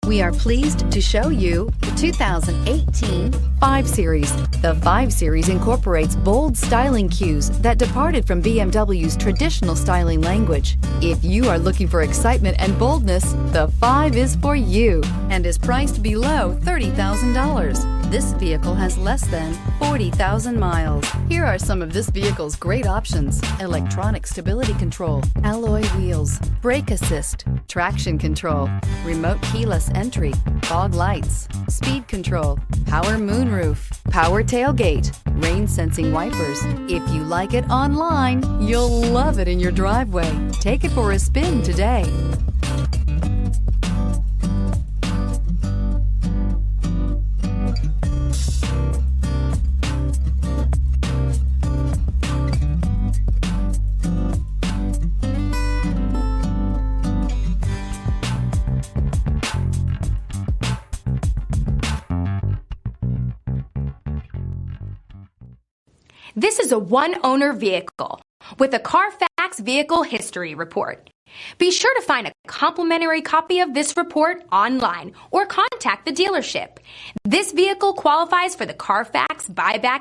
We are pleased to show you the 2018 5 Series. The 5 Series incorporates bold styling cues that departed from BMW's traditional styling language. If you are looking for excitement and boldness, the 5 is for you and is priced below $30,000. This vehicle has less than 40,000 miles. Here are some of this vehicle's great options: electronic stability control, alloy wheels, brake assist, traction control, remote keyless entry, fog lights, speed control, power moonroof, power tailgate, rain sensing wipers. If you like it online, you'll love it in your driveway. Take it for a spin today. This is a one-owner vehicle with a Carfax Vehicle History Report. Be sure to find a complimentary copy of this report online or contact the dealership. This vehicle qualifies for the Carfax buyback